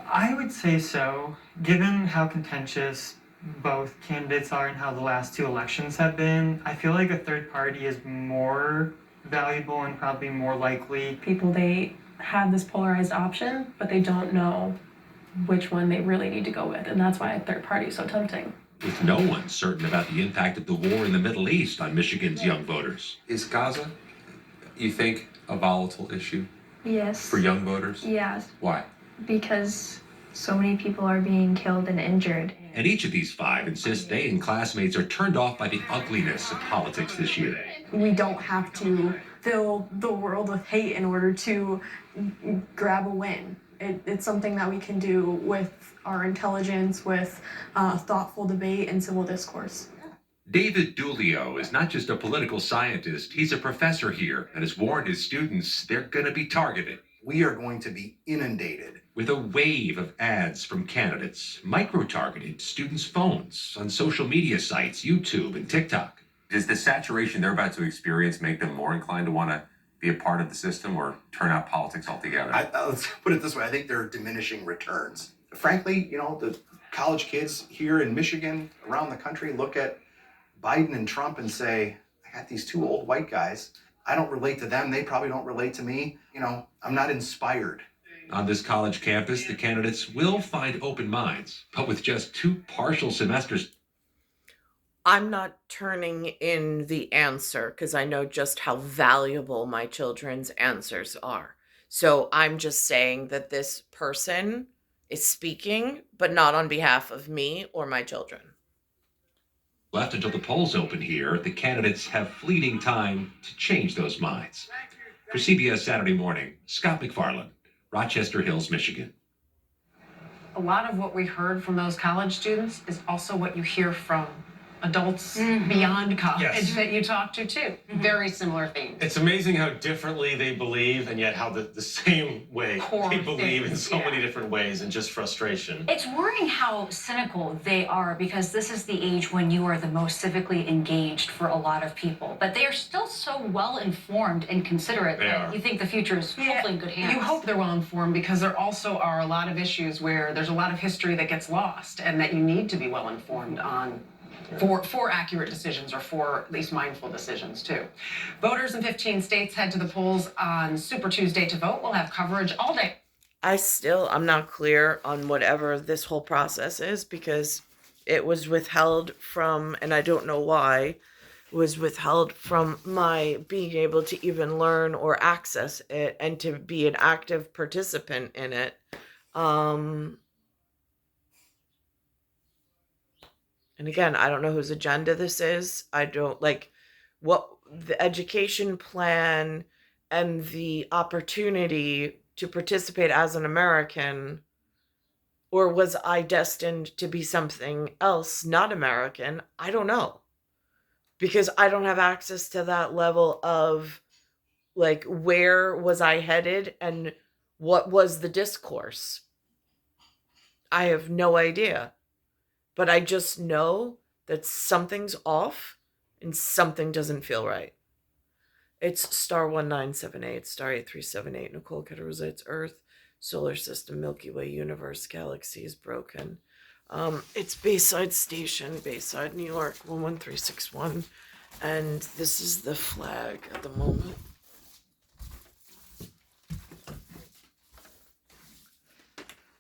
I would say so, given how contentious both candidates are and how the last 2 elections have been. I feel like a third party is more valuable and probably more likely. People, they have this polarized option, but they don't know which one they really need to go with. And that's why a third party is so tempting. With no one certain about the impact of the war in the Middle East on Michigan's young voters. Is Gaza, you think, a volatile issue Yes. for young voters? Yes. Why? Because so many people are being killed and injured. And each of these 5 insist they and classmates are turned off by the ugliness of politics this year. We don't have to fill the world with hate in order to grab a win. It's something that we can do with our intelligence, with thoughtful debate and civil discourse. David Dulio is not just a political scientist, he's a professor here and has warned his students they're going to be targeted. We are going to be inundated with a wave of ads from candidates, micro-targeted students' phones on social media sites, YouTube and TikTok. Does the saturation they're about to experience make them more inclined to want to be a part of the system or turn out politics altogether? Let's put it this way. I think they're diminishing returns. Frankly, the college kids here in Michigan, around the country, look at Biden and Trump and say, I got these 2 old white guys. I don't relate to them. They probably don't relate to me. I'm not inspired. On this college campus, the candidates will find open minds, but with just 2 partial semesters. I'm not turning in the answer because I know just how valuable my children's answers are. So I'm just saying that this person is speaking, but not on behalf of me or my children. Left until the polls open here, the candidates have fleeting time to change those minds. For CBS Saturday Morning, Scott McFarland, Rochester Hills, Michigan. A lot of what we heard from those college students is also what you hear from adults beyond college that you talk to too. Very similar themes. It's amazing how differently they believe and yet how the same way they believe in so many different ways and just frustration. It's worrying how cynical they are because this is the age when you are the most civically engaged for a lot of people. But they are still so well informed and considerate that you think the future is hopefully in good hands. You hope they're well informed because there also are a lot of issues where there's a lot of history that gets lost and that you need to be well informed on for accurate decisions or for at least mindful decisions too. Voters in 15 states head to the polls on Super Tuesday to vote. We'll have coverage all day. I'm not clear on whatever this whole process is because it was withheld from, and I don't know why, was withheld from my being able to even learn or access it and to be an active participant in it. And again, I don't know whose agenda this is. I don't what the education plan and the opportunity to participate as an American, or was I destined to be something else, not American? I don't know. Because I don't have access to that level of where was I headed and What was the discourse? I have no idea. But I just know that something's off and something doesn't feel right. It's star 1978, star 8378, Nicole, Cattaruzza, it's Earth, solar system, Milky Way, universe, galaxy is broken. It's Bayside Station, Bayside, New York, 11361. And this is the flag at the moment.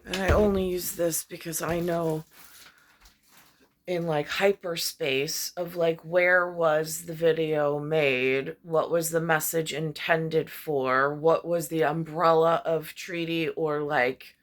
And I only use this because I know in like hyperspace of like where was the video made, what was the message intended for, what was the umbrella of treaty or like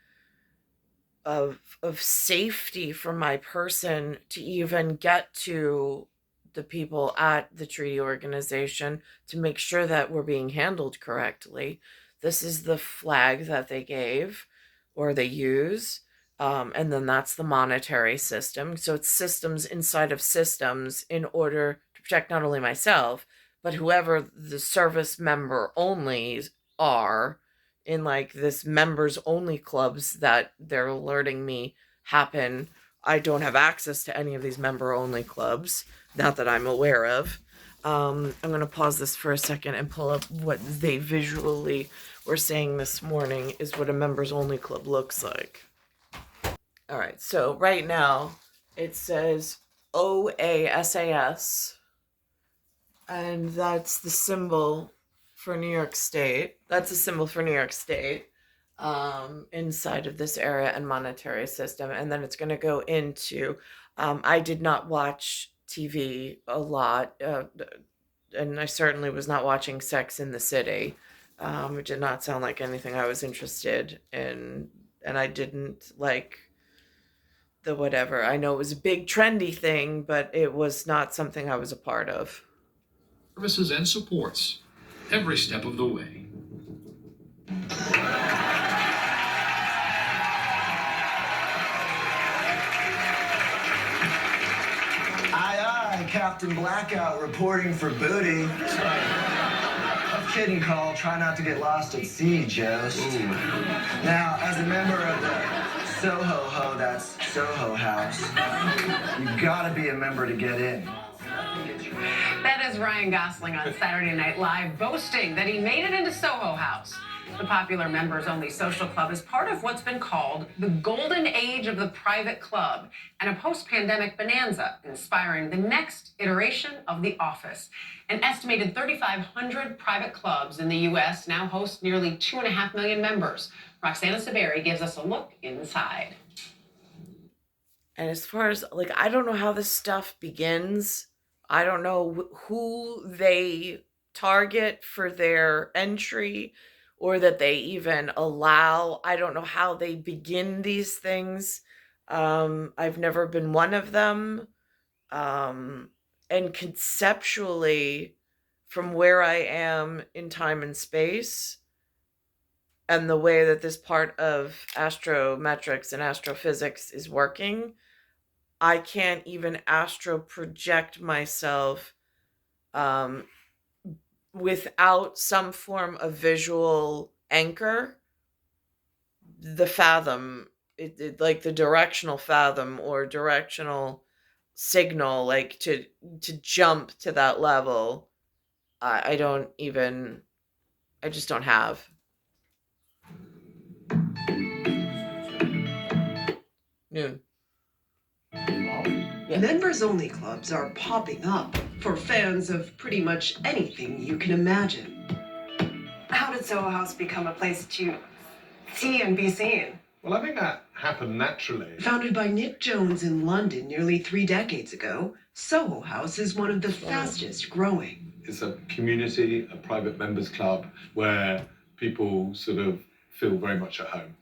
of safety for my person to even get to the people at the treaty organization to make sure that we're being handled correctly. This is the flag that they gave or they use. And then that's the monetary system. So it's systems inside of systems in order to protect not only myself, but whoever the service member onlys are in like this members only clubs that they're alerting me happen. I don't have access to any of these member only clubs, not that I'm aware of. I'm going to pause this for a second and pull up what they visually were saying this morning is what a members only club looks like. All right, so right now it says OASAS, and that's the symbol for New York State. That's a symbol for New York State inside of this area and monetary system. And then it's going to go into, I did not watch TV a lot, and I certainly was not watching Sex in the City. It did not sound like anything I was interested in, and I didn't like the whatever. I know it was a big trendy thing, but it was not something I was a part of. Services and supports every step of the way. Aye, Captain Blackout reporting for booty. I'm kidding, Cole. Try not to get lost at sea, Jost. Now, as a member of the Soho that's Soho House, you gotta be a member to get in. That is Ryan Gosling on Saturday Night Live boasting that he made it into Soho House. The popular members-only social club is part of what's been called the golden age of the private club and a post-pandemic bonanza inspiring the next iteration of The Office. An estimated 3,500 private clubs in the U.S. now host nearly 2.5 million members. Roxana Saberi gives us a look inside. And as far as, like, I don't know how this stuff begins. I don't know who they target for their entry or that they even allow. I don't know how they begin these things. I've never been one of them. And conceptually, from where I am in time and space, and the way that this part of astrometrics and astrophysics is working, I can't even astro project myself without some form of visual anchor. The fathom, like the directional fathom or directional signal, like to jump to that level, I just don't have. Noon. Yeah. Members-only clubs are popping up for fans of pretty much anything you can imagine. How did Soho House become a place to see and be seen? Well, I think that happened naturally. Founded by Nick Jones in London nearly 3 decades ago, Soho House is one of the fastest growing. It's a community, a private members club where people sort of feel very much at home.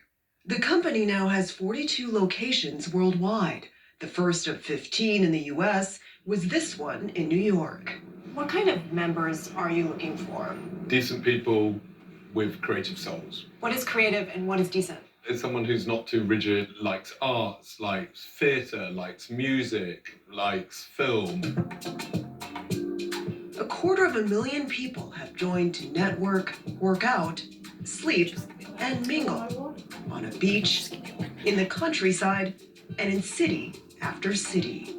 The company now has 42 locations worldwide. The first of 15 in the US was this one in New York. What kind of members are you looking for? Decent people with creative souls. What is creative and what is decent? It's someone who's not too rigid, likes arts, likes theatre, likes music, likes film. 250,000 people have joined to network, work out, sleep, and mingle on a beach, in the countryside, and in city after city.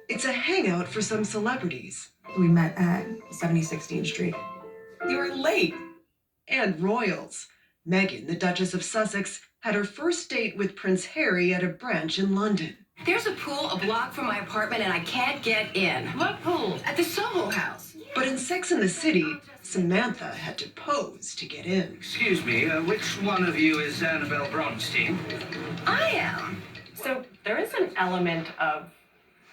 It's a hangout for some celebrities. We met at 7016th Street. You were late. And royals. Meghan, the Duchess of Sussex, had her first date with Prince Harry at a brunch in London. There's a pool a block from my apartment and I can't get in. What pool? At the Soho House. But in Sex and the City, Samantha had to pose to get in. Excuse me, which one of you is Annabelle Bronstein? I am. So there is an element of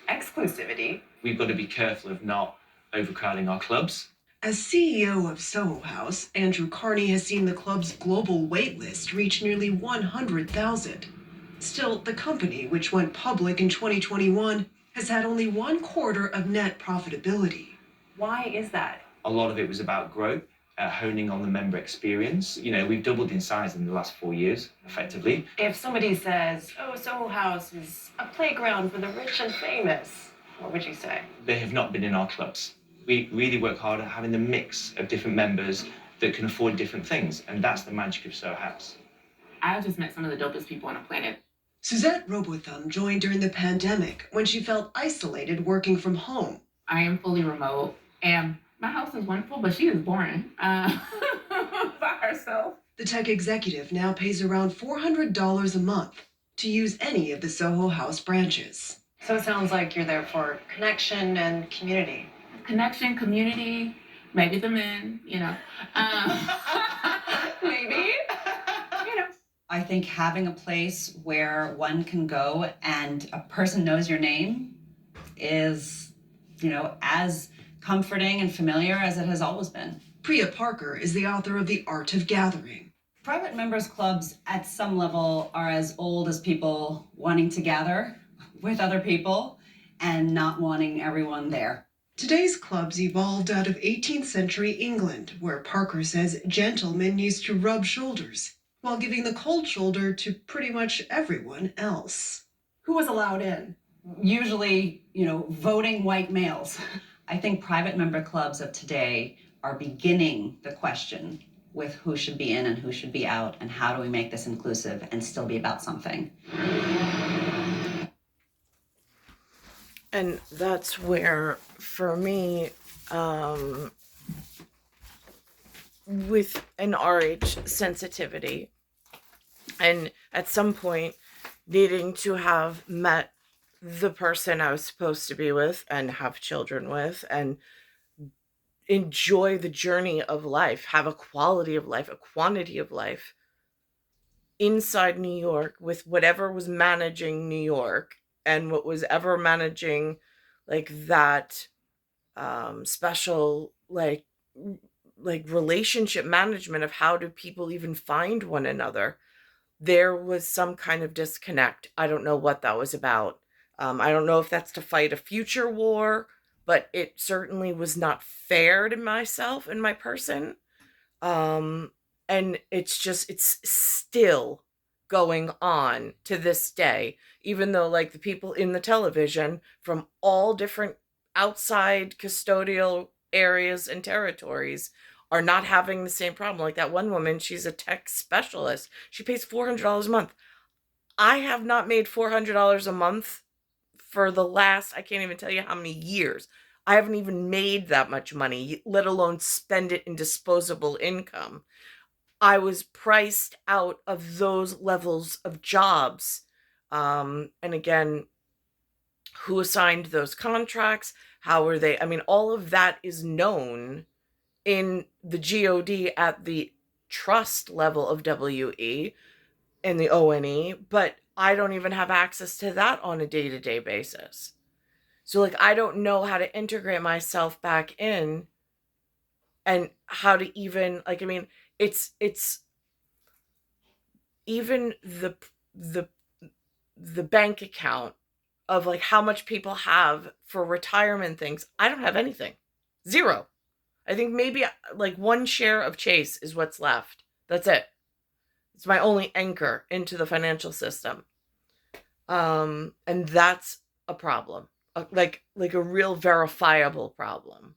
exclusivity. We've got to be careful of not overcrowding our clubs. As CEO of Soho House, Andrew Carney has seen the club's global wait list reach nearly 100,000. Still, the company, which went public in 2021, has had only 1/4 of net profitability. Why is that? A lot of it was about growth, honing on the member experience. You know, we've doubled in size in the last 4 years, effectively. If somebody says, oh, Soho House is a playground for the rich and famous, what would you say? They have not been in our clubs. We really work hard at having the mix of different members that can afford different things, and that's the magic of Soho House. I just met some of the dopest people on the planet. Suzette Robotham joined during the pandemic when she felt isolated working from home. I am fully remote, and my house is wonderful, but she is boring by herself. The tech executive now pays around $400 a month to use any of the Soho House branches. So it sounds like you're there for connection and community. Connection, community, maybe the men, you know. Maybe. I think having a place where one can go and a person knows your name is, as comforting and familiar as it has always been. Priya Parker is the author of The Art of Gathering. Private members clubs at some level are as old as people wanting to gather with other people and not wanting everyone there. Today's clubs evolved out of 18th century England, where Parker says gentlemen used to rub shoulders, while giving the cold shoulder to pretty much everyone else. Who was allowed in? Usually, voting white males. I think private member clubs of today are beginning the question with who should be in and who should be out, and how do we make this inclusive and still be about something. And that's where, for me, with an RH sensitivity, and at some point needing to have met the person I was supposed to be with and have children with and enjoy the journey of life, have a quality of life, a quantity of life inside New York with whatever was managing New York and what was ever managing like that special like relationship management of how do people even find one another. There was some kind of disconnect. I don't know what that was about. I don't know if that's to fight a future war, but it certainly was not fair to myself and my person. And it's still going on to this day, even though like the people in the television from all different outside custodial areas and territories are not having the same problem. Like that one woman, she's a tech specialist. She pays $400 a month. I have not made $400 a month for the last, I can't even tell you how many years. I haven't even made that much money, let alone spend it in disposable income. I was priced out of those levels of jobs. And again, who assigned those contracts? How were they? I mean, all of that is known in the GOD at the trust level of WE and the ONE, but I don't even have access to that on a day-to-day basis. So like, I don't know how to integrate myself back in and how to even, like, I mean, it's even the bank account of like how much people have for retirement things. I don't have anything. Zero. I think maybe like one share of Chase is what's left. That's it. It's my only anchor into the financial system. And that's a problem. Like a real verifiable problem.